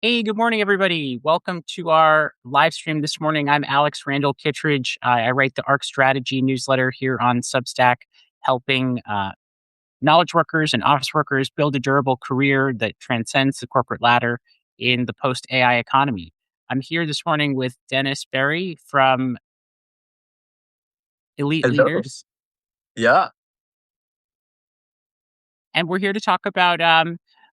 Hey, good morning, everybody. Welcome to our live stream this morning. I'm Alex Randall Kittredge. I write the ARC Strategy newsletter here on Substack, helping knowledge workers and office workers build a durable career that transcends the corporate ladder in the post AI economy. I'm here this morning with Dennis Berry from Elite Hello. Leaders, Yeah. and we're here to talk about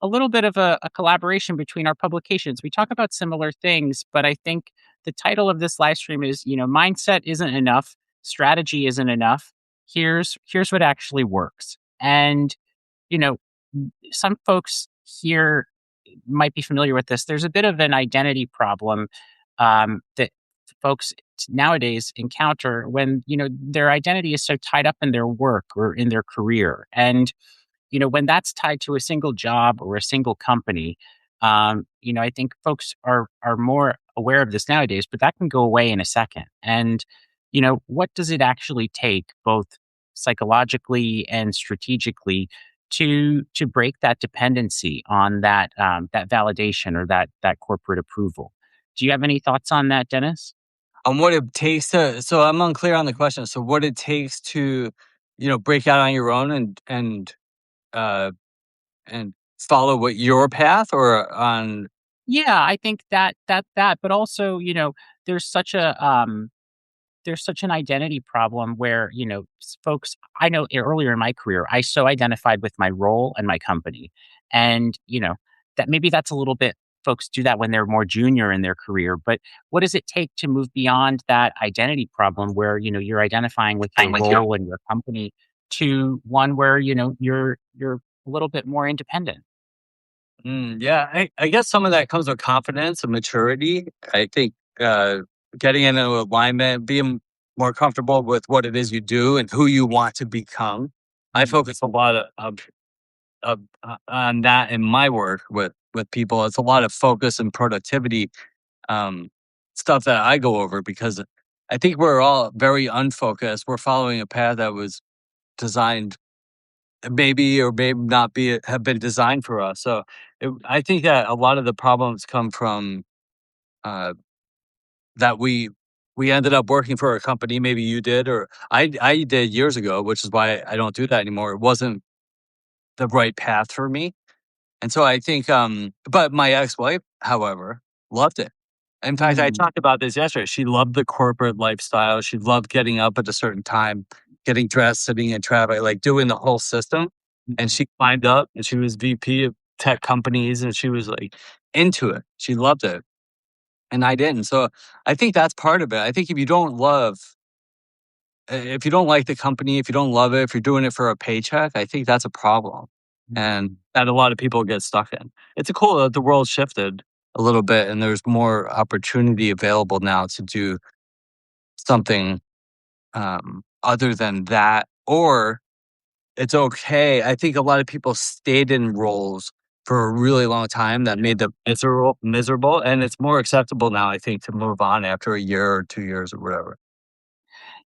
a little bit of a collaboration between our publications. We talk about similar things, but I think the title of this live stream is, mindset isn't enough, strategy isn't enough. Here's what actually works. And you know, some folks here might be familiar with this. There's a bit of an identity problem that folks nowadays encounter when their identity is so tied up in their work or in their career, and when that's tied to a single job or a single company, I think folks are more aware of this nowadays, but that can go away in a second. And, what does it actually take, both psychologically and strategically, to break that dependency on that validation or that corporate approval? Do you have any thoughts on that, Dennis? What it takes to, so I'm unclear on the question. So what it takes to, break out on your own uh and follow what your path or on. Yeah, I think that, but also, there's such a there's such an identity problem where, folks, I know earlier in my career, I so identified with my role and my company. And, that maybe that's a little bit, folks do that when they're more junior in their career. But what does it take to move beyond that identity problem where, you're identifying with your I'm with you. role and your company to one where, you're a little bit more independent? Yeah, I guess some of that comes with confidence and maturity. I think uh, getting into alignment, being more comfortable with what it is you do and who you want to become. I focus a lot on that in my work with people. It's a lot of focus and productivity um, stuff that I go over because I think we're all very unfocused. We're following a path that was designed, maybe or maybe not be have been designed for us. So I think that a lot of the problems come from uh, that we ended up working for a company. Maybe you did, or I did years ago, which is why I don't do that anymore. It wasn't the right path for me. And so I think, but my ex-wife, however, loved it. In fact, I Mm. talked about this yesterday. She loved the corporate lifestyle. She loved getting up at a certain time, getting dressed, sitting in traffic, like doing the whole system. And she climbed up and she was VP of tech companies and she was like into it. She loved it. And I didn't. So I think that's part of it. I think if you don't like the company, if you don't love it, if you're doing it for a paycheck, I think that's a problem. And that a lot of people get stuck in. It's a cool that the world shifted a little bit and there's more opportunity available now to do something other than that. Or it's okay. I think a lot of people stayed in roles for a really long time that made them miserable. And it's more acceptable now, I think, to move on after a year or 2 years or whatever.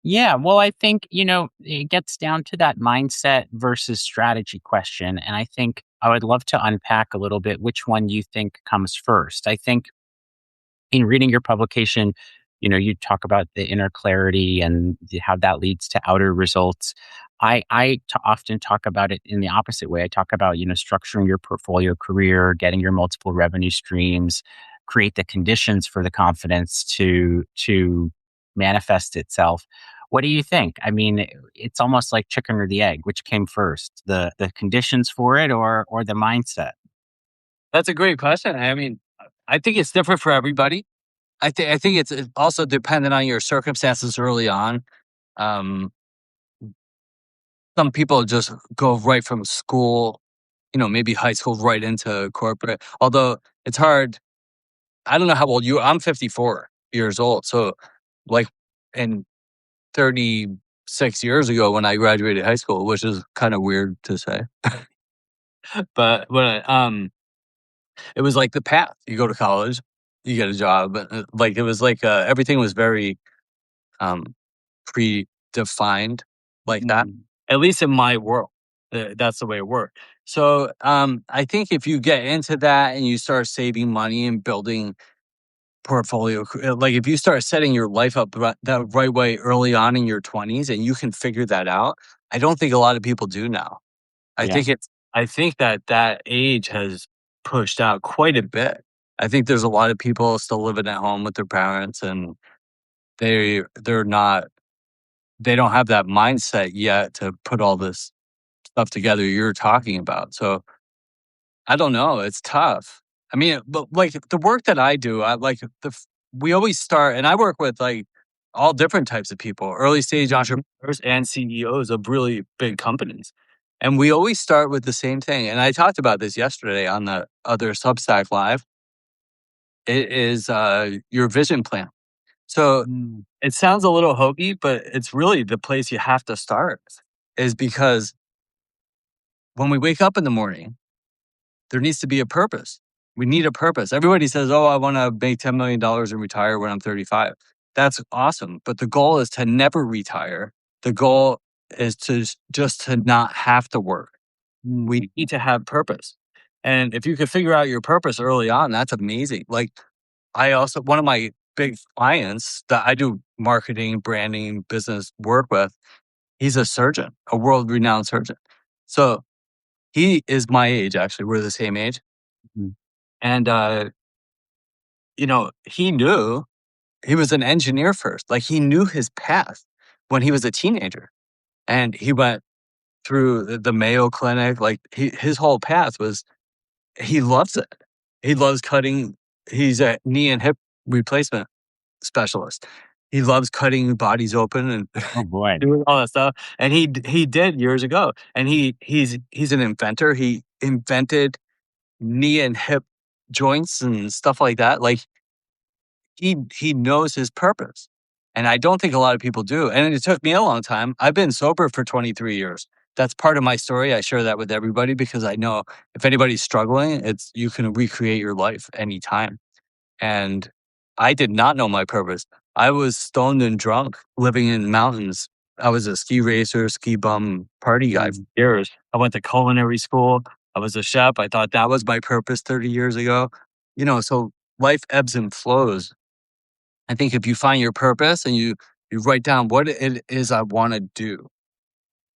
Yeah, well, I think, it gets down to that mindset versus strategy question. And I think I would love to unpack a little bit which one you think comes first. I think in reading your publication, you talk about the inner clarity and how that leads to outer results. Often talk about it in the opposite way. I talk about, structuring your portfolio career, getting your multiple revenue streams, create the conditions for the confidence to manifest itself. What do you think? I mean, it's almost like chicken or the egg. Which came first, the conditions for it or the mindset? That's a great question. I mean, I think it's different for everybody. I think it's also dependent on your circumstances early on. Um, some people just go right from school, maybe high school right into corporate. Although it's hard. I don't know how old you. I'm 54 years old, so like, and 36 years ago when I graduated high school, which is kind of weird to say, but it was like the path. You go to college, you get a job, like it was like everything was very um, predefined like that. Mhm. At least in my world, that's the way it worked. So, I think if you get into that and you start saving money and building portfolio, like if you start setting your life up that right way early on in your 20s and you can figure that out, I don't think a lot of people do now. I Yeah. think it's I think that that age has pushed out quite a bit. I think there's a lot of people still living at home with their parents, and they're not they don't have that mindset yet to put all this stuff together you're talking about. So I don't know. It's tough. I mean, but like the work that I do, I like we always start, and I work with like all different types of people, early stage entrepreneurs and CEOs of really big companies. And we always start with the same thing. And I talked about this yesterday on the other Substack Live. It is your vision plan. So it sounds a little hokey, but it's really the place you have to start, is because when we wake up in the morning, there needs to be a purpose. We need a purpose. Everybody says, "Oh, I want to make $10 million and retire when I'm 35." That's awesome, but the goal is to never retire. The goal is just to not have to work. We need to have purpose. And if you can figure out your purpose early on, that's amazing. Like I also one of my big clients that I do marketing, branding, business work with, he's a surgeon, a world-renowned surgeon. So he is my age, actually. We're the same age. Mhm. And, he knew he was an engineer first. Like he knew his path when he was a teenager. And he went through the Mayo Clinic. Like his whole path was he loves it. He loves cutting. He's a knee and hip replacement specialist. He loves cutting bodies open and Oh boy. doing all that stuff. And he did years ago. And he's an inventor. He invented knee and hip joints and stuff like that. Like he knows his purpose. And I don't think a lot of people do. And it took me a long time. I've been sober for 23 years. That's part of my story. I share that with everybody because I know if anybody's struggling, it's you can recreate your life anytime. And I did not know my purpose. I was stoned and drunk living in mountains. I was a ski racer, ski bum party guy for years. I went to culinary school. I was a chef. I thought that was my purpose 30 years ago. So life ebbs and flows. I think if you find your purpose and you write down what it is I want to do,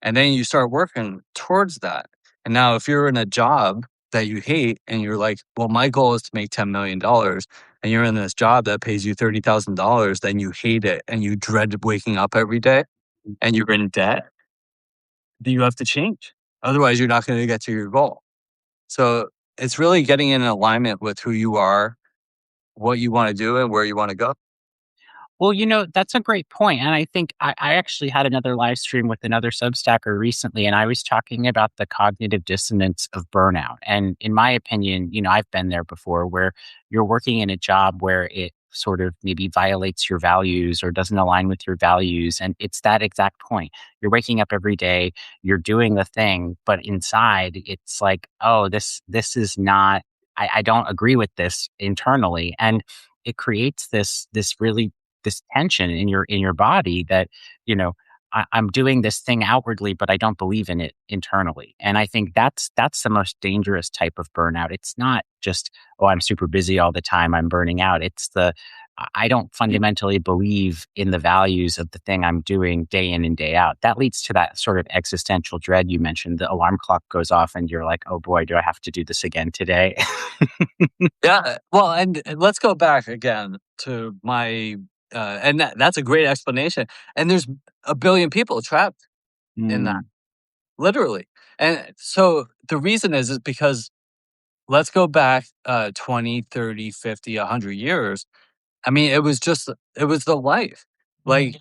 and then you start working towards that. And now if you're in a job that you hate and you're like, well, my goal is to make $10 million, and you're in this job that pays you $30,000, then you hate it and you dread waking up every day and you're in debt, then you have to change. Otherwise, you're not going to get to your goal. So it's really getting in alignment with who you are, what you want to do, and where you want to go. Well, that's a great point. And I think I actually had another live stream with another Substacker recently, and I was talking about the cognitive dissonance of burnout. And in my opinion, I've been there before where you're working in a job where it sort of maybe violates your values or doesn't align with your values. And it's that exact point. You're waking up every day, you're doing the thing, but inside it's like, oh, this is not I don't agree with this internally. And it creates this tension in your body that you know I'm doing this thing outwardly, but I don't believe in it internally. And I think that's the most dangerous type of burnout. It's not just, oh, I'm super busy all the time, I'm burning out. It's I don't fundamentally believe in the values of the thing I'm doing day in and day out. That leads to that sort of existential dread you mentioned. The alarm clock goes off and you're like, oh boy, do I have to do this again today? Yeah, well, and let's go back again to my, and that's a great explanation. And there's a billion people trapped in that, Mm, literally. And so the reason is because let's go back 20, 30, 50, 100 years. I mean, it was the life. Like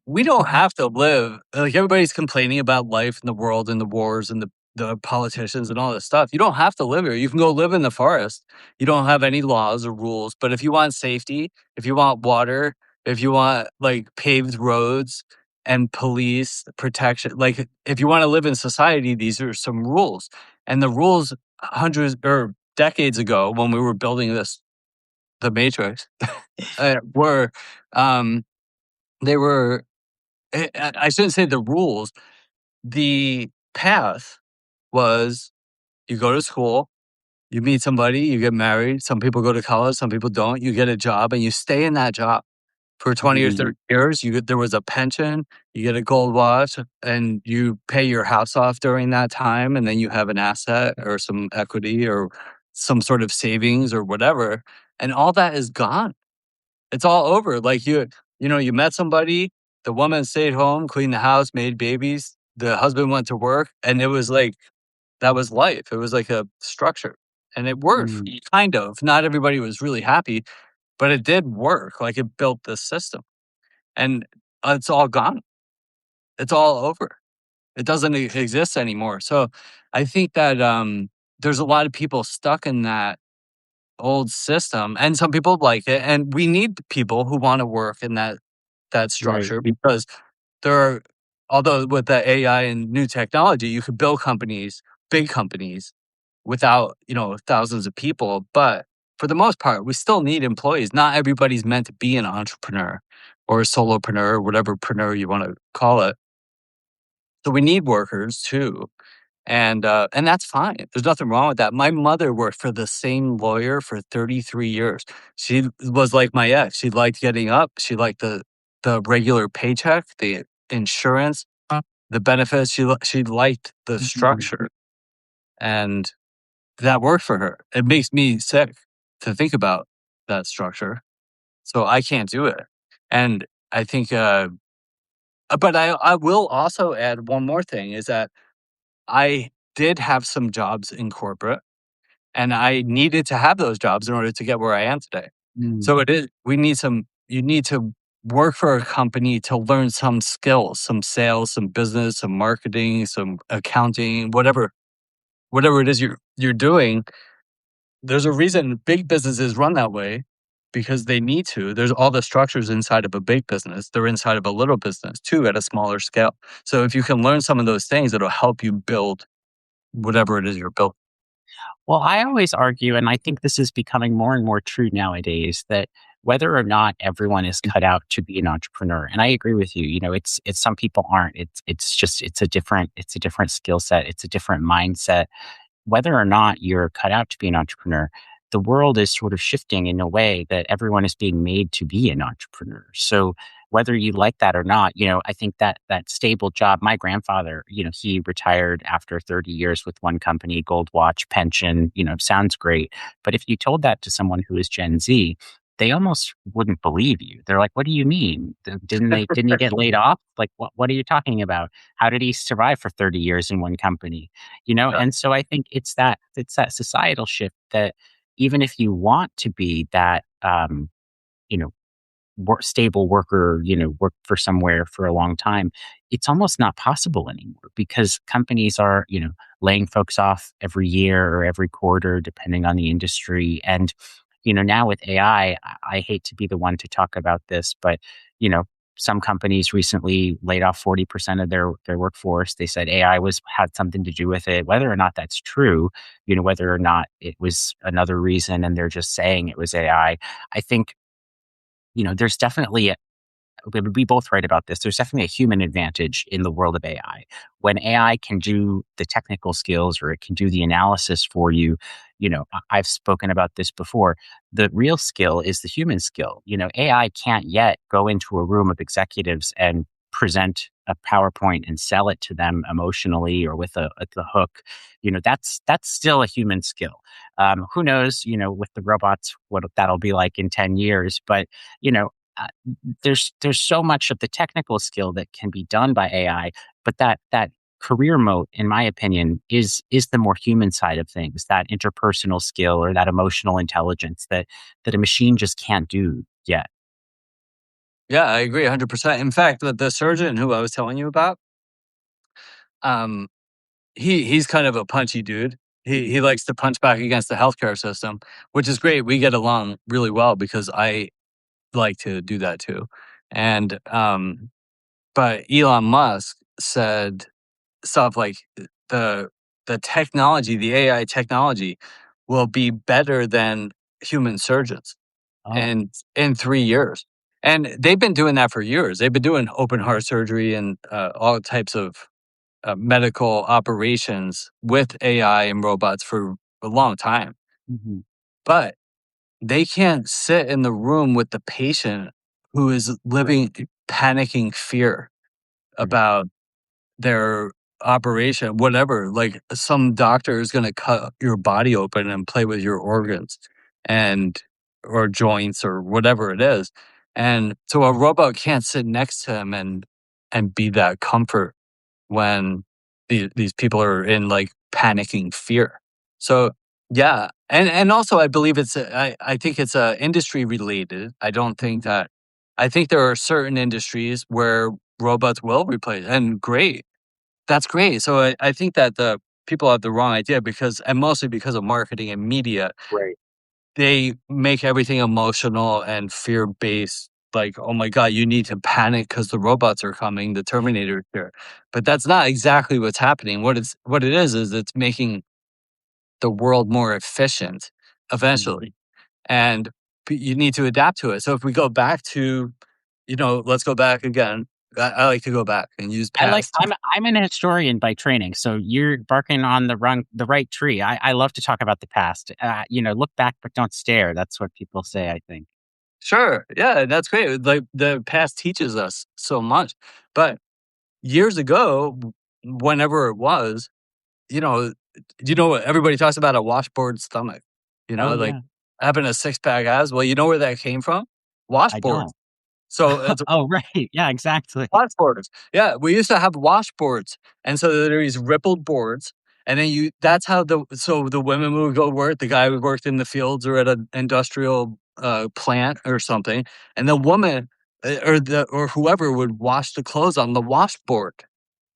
we don't have to live like everybody's complaining about life in the world and the wars and the politicians and all this stuff. You don't have to live here. You can go live in the forest. You don't have any laws or rules. But if you want safety, if you want water, if you want like paved roads and police protection, like if you want to live in society, these are some rules. And the rules hundreds or decades ago when we were building the Matrix, were they were I shouldn't say the rules. The path was You go to school, you meet somebody, you get married. Some people go to college, some people don't. You get a job and you stay in that job for 20 or Mhm. 30 years. There was a pension, you get a gold watch, and you pay your house off during that time. And then you have an asset or some equity or some sort of savings or whatever. And all that is gone. It's all over. Like you met somebody, the woman stayed home, cleaned the house, made babies, the husband went to work, and it was like that was life. It was like a structure. And it worked, Mm. kind of. Not everybody was really happy, but it did work. Like it built this system. And it's all gone. It's all over. It doesn't exist anymore. So I think that there's a lot of people stuck in that old system, and some people like it. And we need people who want to work in that Right. structure because there are, although with the AI and new technology, you could build companies, big companies, without thousands of people. But for the most part, we still need employees. Not everybody's meant to be an entrepreneur or a solopreneur or whatever preneur you want to call it. So we need workers too. And that's fine. There's nothing wrong with that. My mother worked for the same lawyer for 33 years. She was like my ex. She liked getting up. She liked the regular paycheck, the insurance, the benefits. She liked the Mhm. structure, and that worked for her. It makes me sick to think about that structure. So I can't do it. And I think, but I will also add one more thing is that I did have some jobs in corporate, and I needed to have those jobs in order to get where I am today. Mm. So you need to work for a company to learn some skills, some sales, some business, some marketing, some accounting, whatever it is you're doing. There's a reason big businesses run that way because they need to. There's all the structures inside of a big business. They're inside of a little business too at a smaller scale. So if you can learn some of those things, it'll help you build whatever it is you're building. Well, I always argue, and I think this is becoming more and more true nowadays, that whether or not everyone is cut out to be an entrepreneur, and I agree with you. It's some people aren't. It's a different skill set. It's a different mindset. Whether or not you're cut out to be an entrepreneur, the world is sort of shifting in a way that everyone is being made to be an entrepreneur. So whether you like that or not, I think that stable job, my grandfather, he retired after 30 years with one company, gold watch, pension, sounds great. But if you told that to someone who is Gen Z, they almost wouldn't believe you. They're like, "What do you mean? Didn't he get laid off? Like, what are you talking about? How did he survive for 30 years in one company?" Yeah. And so I think it's that societal shift that even if you want to be that you know stable worker, work for somewhere for a long time, it's almost not possible anymore because companies are, laying folks off every year or every quarter, depending on the industry. And, now with AI, I hate to be the one to talk about this, but, you know, some companies recently laid off 40% of their workforce. They said AI had something to do with it. Whether or not that's true, whether or not it was another reason and they're just saying it was AI, I think there's definitely we both write about this. There's definitely a human advantage in the world of AI. When AI can do the technical skills or it can do the analysis for you, I've spoken about this before. The real skill is the human skill. AI can't yet go into a room of executives and present a PowerPoint and sell it to them emotionally or with a hook. That's still a human skill. Who knows, with the robots, what that'll be like in 10 years. But, you know, uh, there's so much of the technical skill that can be done by AI, but that career mode, in my opinion, is the more human side of things, that interpersonal skill or that emotional intelligence that a machine just can't do yet. Yeah, I agree 100%. In fact, the surgeon who I was telling you about, um, he's kind of a punchy dude. He likes to punch back against the healthcare system, which is great. We get along really well because I like to do that too. And but Elon Musk said stuff like the the technology, the AI technology, will be better than human surgeons Oh, in 3 years. And they've been doing that for years. They've been doing open heart surgery and all types of medical operations with AI and robots for a long time, Mhm. but they can't sit in the room with the patient who is living panicking fear Right. about their operation, whatever. Like some doctor is going to cut your body open and play with your organs and or joints or whatever it is. And so a robot can't sit next to him and be that comfort when these people are in like panicking fear. So yeah, and also I believe I think it's industry related. I don't think Mhm. that I think there are certain industries where robots will replace, and great, that's great. So I think that the people have the wrong idea because, and mostly because of marketing and media, Right. they make everything emotional and fear based. Like, oh my God, you need to panic because the robots are coming, the Terminator is here. But that's not exactly what's happening. What it is it's making the world more efficient Mhm. eventually. And you need to adapt to it. So if we go back to, let's go back again. I like to go back and use I like past. I'm an historian by training, so you're barking on the right tree. I love to talk about the past. Look back but don't stare. That's what people say, I think. Sure. Yeah, that's great. Like the past teaches us so much. But years ago, whenever it was, you know, what everybody talks about, a washboard stomach, Oh, like yeah. having a six pack abs. Well, you know where that came from? I Washboards. don't. So it's Oh, right. Yeah, exactly. washboards. Yeah, we used to have washboards, and so there are these rippled boards, and then that's how the women would go work. The guy who worked in the fields or at an industrial plant or something, and the woman or whoever would wash the clothes on the washboard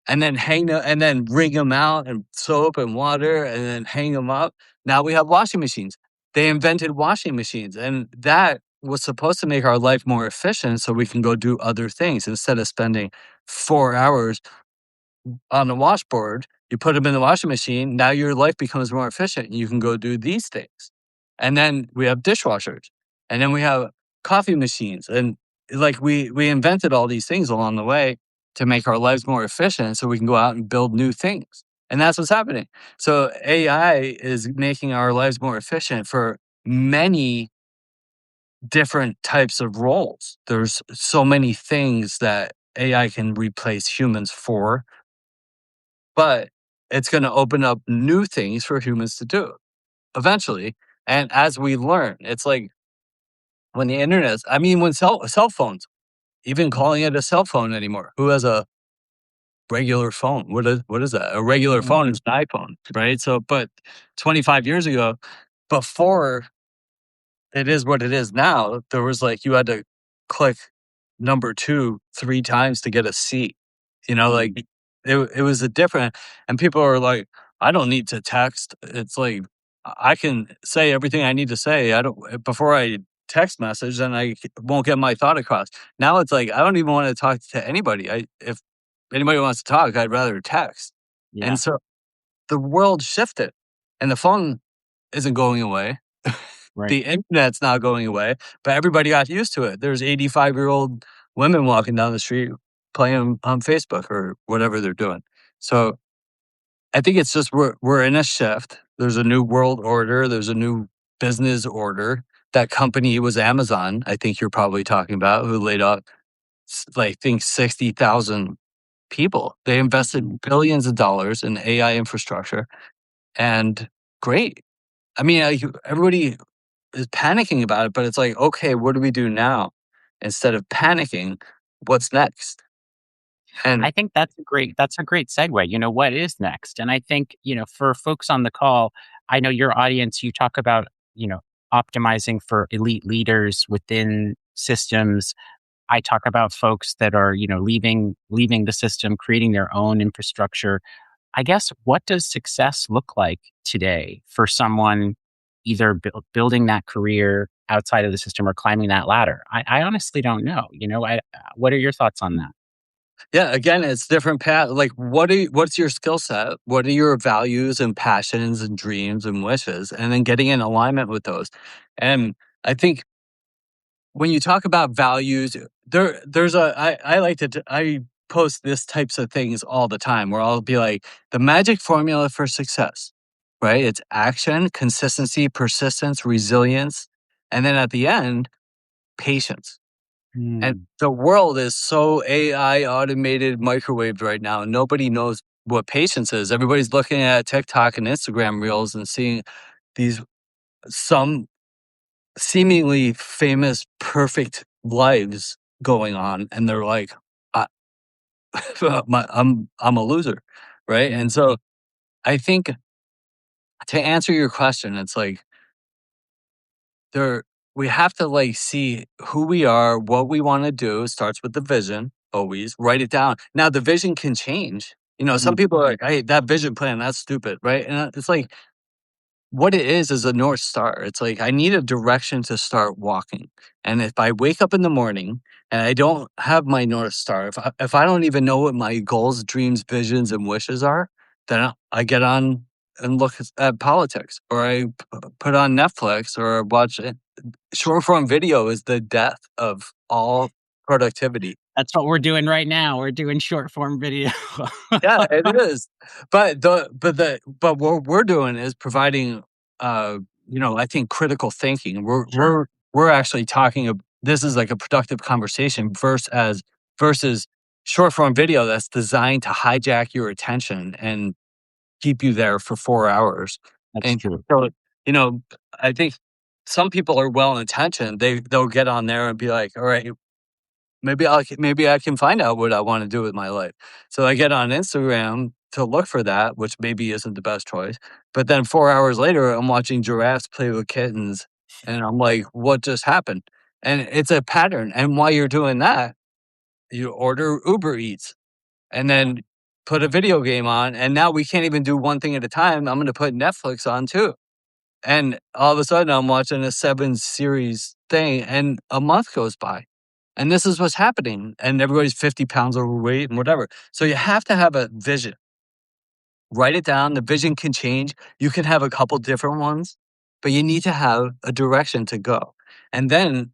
and then and then wring them out and soap and water and then hang them up. Now we have washing machines. They invented washing machines, and that was supposed to make our life more efficient so we can go do other things instead of spending 4 hours on the washboard. You put them in the washing machine. Now your life becomes more efficient. You can go do these things. And then we have dishwashers, and then we have coffee machines. And like we invented all these things along the way to make our lives more efficient so we can go out and build new things. And that's what's happening. So AI is making our lives more efficient for many different types of roles. There's so many things that AI can replace humans for, but it's going to open up new things for humans to do eventually. And as we learn, it's like when the internet, I mean, when cell phones, even calling it a cell phone anymore. Who has a regular phone? What is that? A regular Yeah. phone is an iPhone, right? So, but 25 years ago, before it is what it is now, there was like you had to click number 2 3 times to get a seat. Mm. Like it was a different, and people are like, "I don't need to text." It's like I can say everything I need to say. I don't before I text message, and won't get my thought across. Now it's like I don't even want to talk to anybody. If anybody wants to talk, I'd rather text. And Yeah. so the world shifted, and the phone isn't going away. Right. The internet's not going away, but everybody got used to it. There's 85-year-old women walking down the street playing on Facebook or whatever they're doing. So I think it's just we're in a shift. There's a new world order. There's a new business order. That company was Amazon. I think you're probably talking about, who laid off like think 60,000 people. They Mhm. invested billions of dollars in AI infrastructure, and great. I mean, everybody is panicking about it, but it's like, okay, what do we do now? Instead of panicking, what's next? And I think that's a great segue. What is next? And I think, for folks on the call, I know your audience, you talk about, you know, optimizing for elite leaders within systems. I talk about folks that are, leaving the system, creating their own infrastructure. I guess, what does success look like today for someone either building that career outside of the system or climbing that ladder? I honestly don't know. What are your thoughts on that? yeah, again, it's different path. Like, what's your skill set? What are your values and passions and dreams and wishes? And then getting in alignment with those. And I think when you talk about values, there's I like to, post this types of things all the time where I'll be like, the magic formula for success, right? It's action, consistency, persistence, resilience, and then at the end, patience. And Mm. the world is so AI automated, microwaved right now. Nobody knows what patience is. Everybody's looking at TikTok and Instagram reels and seeing these some seemingly famous, perfect lives going on, and they're like, I, I'm a loser, right? And so I think to answer your question, it's like there we have to like see who we are, what we want to do. It starts with the vision. Always write it down. Now the vision can change. Some Mm. people are like, "Hey, that vision plan, that's stupid," right? And it's like what it is a North Star. It's like I need a direction to start walking. And if I wake up in the morning and I don't have my North Star, if I don't even know what my goals, dreams, visions, and wishes are, then I get on and look at politics, or I put on Netflix, or watch it. Short form video is the death of all productivity. That's what we're doing right now. We're doing short form video. Yeah, it is. But what we're doing is providing I think critical thinking. We're Sure. we're we're actually talking this is like a productive conversation versus short form video that's designed to hijack your attention and keep you there for 4 hours. That's And true. so, you know, I think some people are well intentioned. They'll get on there and be like, "All right, maybe I can find out what I wanna do with my life." So I get on Instagram to look for that, which maybe isn't the best choice, but then 4 hours later, I'm watching giraffes play with kittens, and I'm like, "What just happened?" And it's a pattern, and while you're doing that, you order Uber Eats, and then put a video game on, and now we can't even do one thing at a time. I'm gonna put Netflix on too. And all of a sudden, I'm watching a 7 series thing, and a month goes by. And this is what's happening. And everybody's 50 pounds overweight and whatever. So you have to have a vision. Write it down. The vision can change. You can have a couple different ones, but you need to have a direction to go. And then,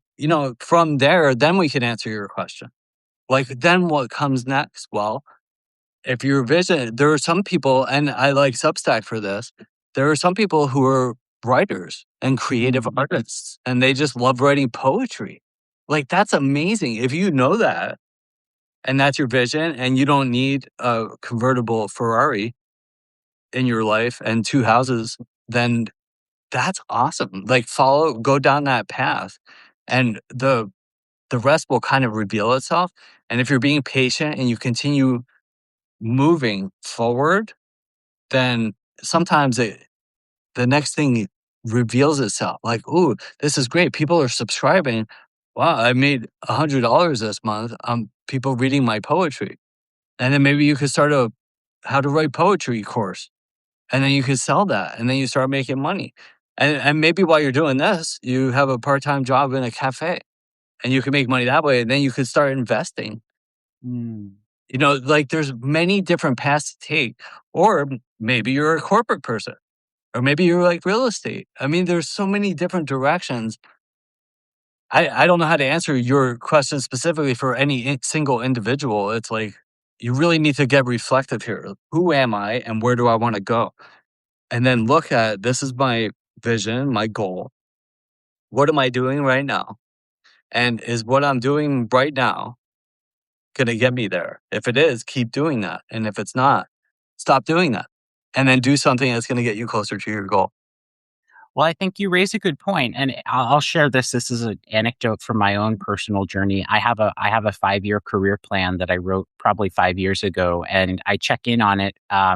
from there, then we can answer your question. Like, then what comes next? Well, if your vision there are some people, and I like Substack for this, there are some people who are writers and creative Mm. artists, and they just love writing poetry. Like, that's amazing. If you know that, and that's your vision, and you don't need a convertible Ferrari in your life and 2 houses, then that's awesome. Like, go down that path, and the rest will kind of reveal itself, and if you're being patient and you continue moving forward, then sometimes the next thing reveals itself. Like, "Ooh, this is great. People are subscribing. Wow, I made $100 this month. People reading my poetry." And then maybe you could start a how to write poetry course, and then you could sell that, and then you start making money. And maybe while you're doing this, you have a part-time job in a cafe, and you can make money that way, and then you could start investing. Mm. Like, there's many different paths to take. Or maybe you're a corporate person. Or maybe you're like real estate. I mean, there's so many different directions. I don't know how to answer your question specifically for any single individual. It's like you really need to get reflective here. Who am I and where do I want to go? And then look at this is my vision, my goal. What am I doing right now? And is what I'm doing right now going to get me there? If it is, keep doing that. And if it's not, stop doing that. And then do something that's going to get you closer to your goal. Well, I think you raise a good point, and I'll share this. This is an anecdote from my own personal journey. I have a 5-year career plan that I wrote probably 5 years ago, and I check in on it. I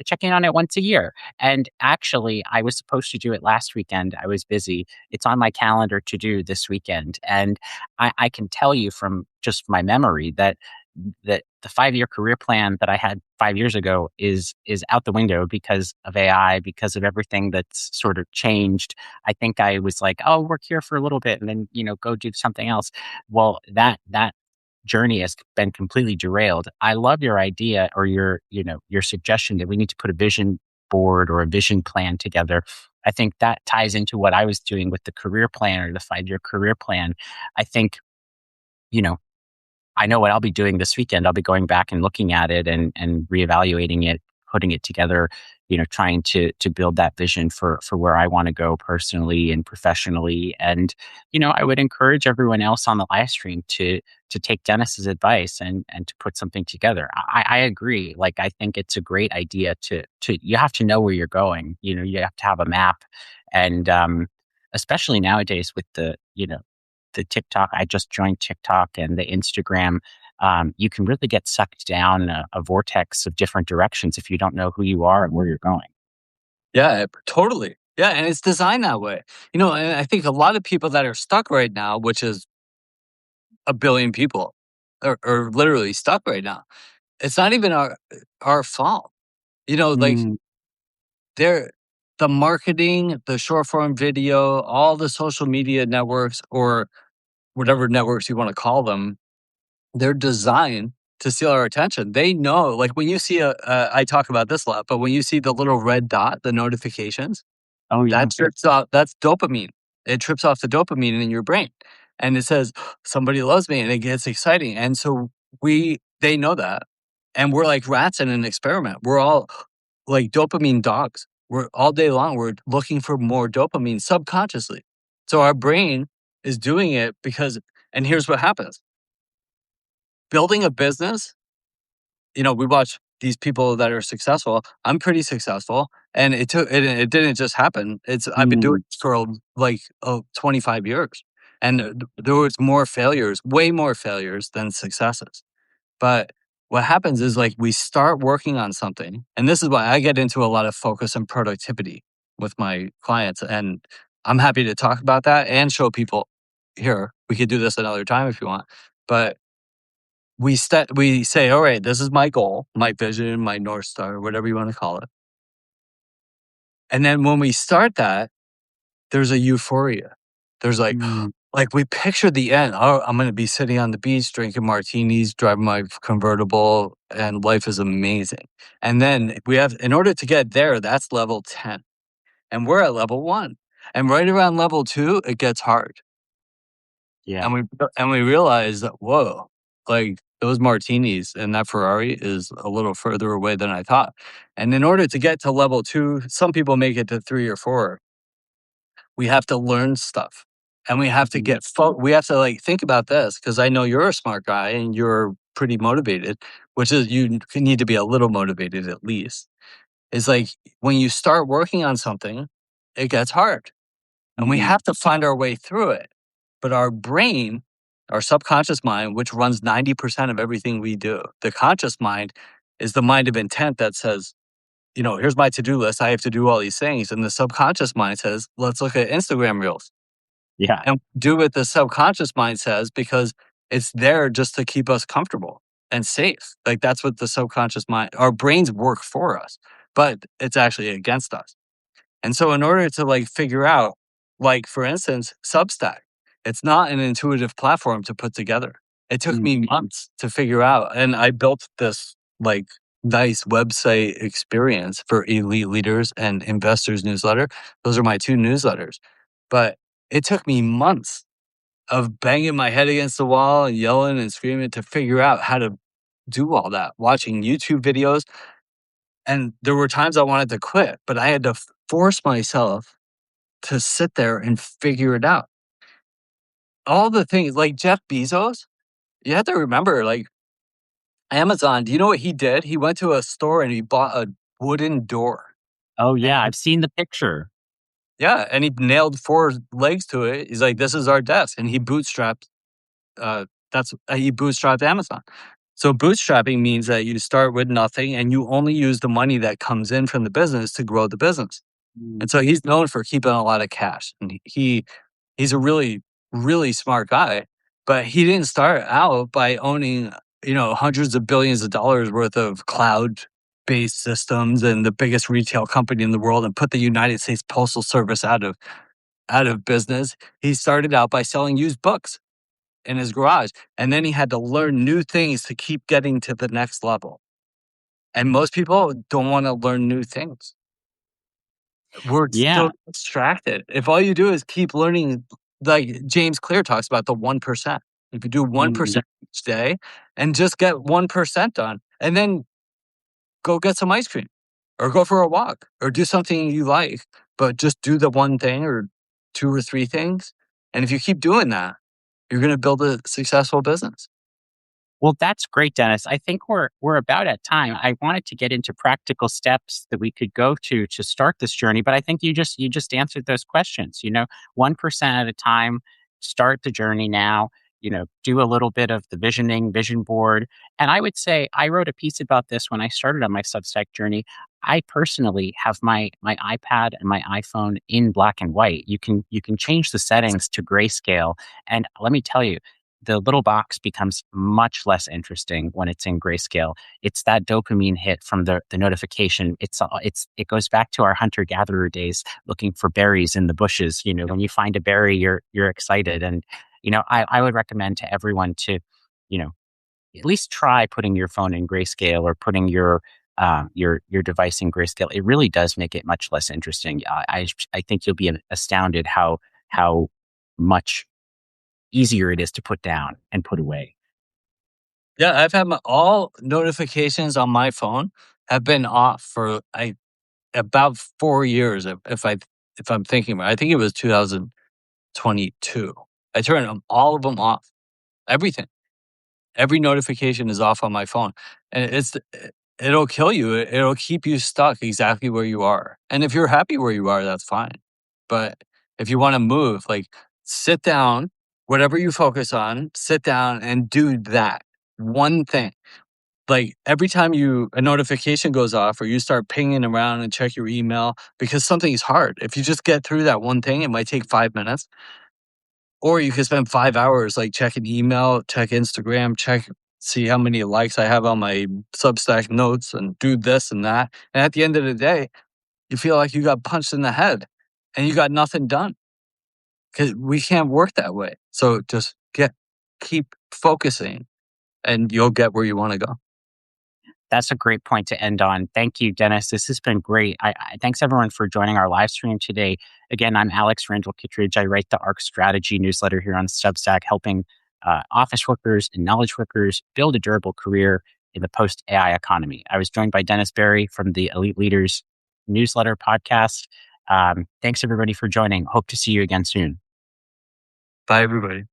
check in on it once a year. And actually, I was supposed to do it last weekend. I was busy. It's on my calendar to do this weekend, and I can tell you from just my memory that the 5-year career plan that I had 5 years ago is out the window because of AI, because of everything that's sort of changed. I think I was like, "Oh, work here for a little bit and then, go do something else." Well, that journey has been completely derailed. I love your idea or your suggestion that we need to put a vision board or a vision plan together. I think that ties into what I was doing with the career plan or the 5-year career plan. I think, you know, I know what I'll be doing this weekend. I'll be going back and looking at it and reevaluating it, putting it together, trying to build that vision for where I want to go personally and professionally. And, I would encourage everyone else on the live stream to take Dennis's advice and to put something together. I agree. Like I think it's a great idea to you have to know where you're going. You have to have a map. And especially nowadays with the TikTok. I just joined TikTok and the Instagram. You can really get sucked down a vortex of different directions if you don't know who you are and where you're going. Yeah, totally. Yeah, and it's designed that way. And I think a lot of people that are stuck right now, which is a billion people, are literally stuck right now. It's not even our fault. Like Mm, they're the marketing, the short form video, all the social media networks or whatever networks you want to call them, they're designed to steal our attention. They know, like when you see I talk about this a lot, but when you see the little red dot, the notifications, oh yeah. that trips off, that's dopamine. It trips off the dopamine in your brain. And it says, somebody loves me and it gets exciting. And so they know that. And we're like rats in an experiment. We're all like dopamine dogs. We're all day long, we're looking for more dopamine subconsciously. So our brain is doing it because, and here's what happens building a business, we watch these people that are successful. I'm pretty successful, and it didn't just happen. I've been doing Mm, it for like 25 years, and there was more failures, way more failures than successes. But what happens is like we start working on something, and this is why I get into a lot of focus and productivity with my clients, and I'm happy to talk about that and show people here. We could do this another time if you want, but we say, "All right, this is my goal, my vision, my North Star, whatever you wanna call it." And then when we start that, there's a euphoria. There's mm, like we picture the end. "Oh, I'm gonna be sitting on the beach, drinking martinis, driving my convertible, and life is amazing." And then we have in order to get there, that's level 10, and we're at level 1. And right around level 2, it gets hard. yeah. And we realize that, whoa, like those martinis and that Ferrari is a little further away than I thought. And in order to get to level 2, some people make it to 3 or 4. We have to learn stuff. And we have to Mhm. we have to like think about this because I know you're a smart guy and you're pretty motivated, which is need to be a little motivated at least. Is like when you start working on something, it gets hard and we Mhm. have to find our way through it. But our brain, our subconscious mind, which runs 90% of everything we do, the conscious mind is the mind of intent that says, here's my to do list. I have to do all these things. And the subconscious mind says, let's look at Instagram reels Yeah. and do what the subconscious mind says because it's there just to keep us comfortable and safe. Like that's what the subconscious mind, our brains work for us, but it's actually against us. And so in order to like figure out, like for instance, Substack, it's not an intuitive platform to put together. It took Mm, me months to figure out. And I built this like nice website experience for elite leaders and investors newsletter. Those are my two newsletters. But it took me months of banging my head against the wall and yelling and screaming to figure out how to do all that, watching YouTube videos. And there were times I wanted to quit, but I had to force myself to sit there and figure it out. All the things like Jeff Bezos, you have to remember, like Amazon, do you know what he did? He went to a store and he bought a wooden door. oh And yeah, I've seen the picture. yeah, and he nailed 4 legs to it. He's like, this is our desk. And he bootstrapped he bootstrapped Amazon. So bootstrapping means that you start with nothing and you only use the money that comes in from the business to grow the business. Mm, And so he's known for keeping a lot of cash. And he's a really, really smart guy, but he didn't start out by owning, hundreds of billions of dollars worth of cloud-based systems and the biggest retail company in the world and put the United States Postal Service out of business. He started out by selling used books in his garage, and then he had to learn new things to keep getting to the next level. And most people don't want to learn new things. We're yeah. so distracted. If all you do is keep learning, like James Clear talks about the 1%. If you do Mm. 1% each day and just get 1% done, and then go get some ice cream or go for a walk or do something you like, but just do the one thing or two or three things. And if you keep doing that, you're going to build a successful business. Well, that's great, Dennis. I think we're about at time. I wanted to get into practical steps that we could go to start this journey, but I think you just answered those questions. 1% at a time. Start the journey now. Do a little bit of the vision board. And I would say I wrote a piece about this when I started on my Substack journey. I personally have my iPad and my iPhone in black and white. You can change the settings to grayscale, and let me tell you, the little box becomes much less interesting when it's in grayscale. It's that dopamine hit from the notification. It goes back to our hunter gatherer days, looking for berries in the bushes. When you find a berry, you're excited, and I would recommend to everyone to, you know, at least try putting your phone in grayscale or putting your device in grayscale. It really does make it much less interesting. I think you'll be astounded how much easier it is to put down and put away. Yeah, I've had all notifications on my phone have been off for about 4 years. If I'm thinking about it. I think it was 2022. I turned all of them off. Everything. Every notification is off on my phone, and it'll kill you. It'll keep you stuck exactly where you are. And if you're happy where you are, that's fine. But if you want to move, like, sit down, whatever you focus on, sit down and do that one thing. Like, every time a notification goes off or you start pinging around and check your email because something's hard. If you just get through that one thing, it might take 5 minutes. Or you could spend 5 hours, like, checking email, check Instagram, see how many likes I have on my Substack notes and do this and that. And at the end of the day, you feel like you got punched in the head and you got nothing done because we can't work that way. So just keep focusing and you'll get where you want to go. That's a great point to end on. Thank you, Dennis. This has been great. Thanks everyone for joining our live stream today. Again, I'm Alex Randall Kittredge. I write the ARC Strategy newsletter here on Substack, helping office workers and knowledge workers build a durable career in the post AI economy. I was joined by Dennis Berry from the Elite Leaders newsletter podcast. Thanks everybody for joining. Hope to see you again soon. Bye, everybody.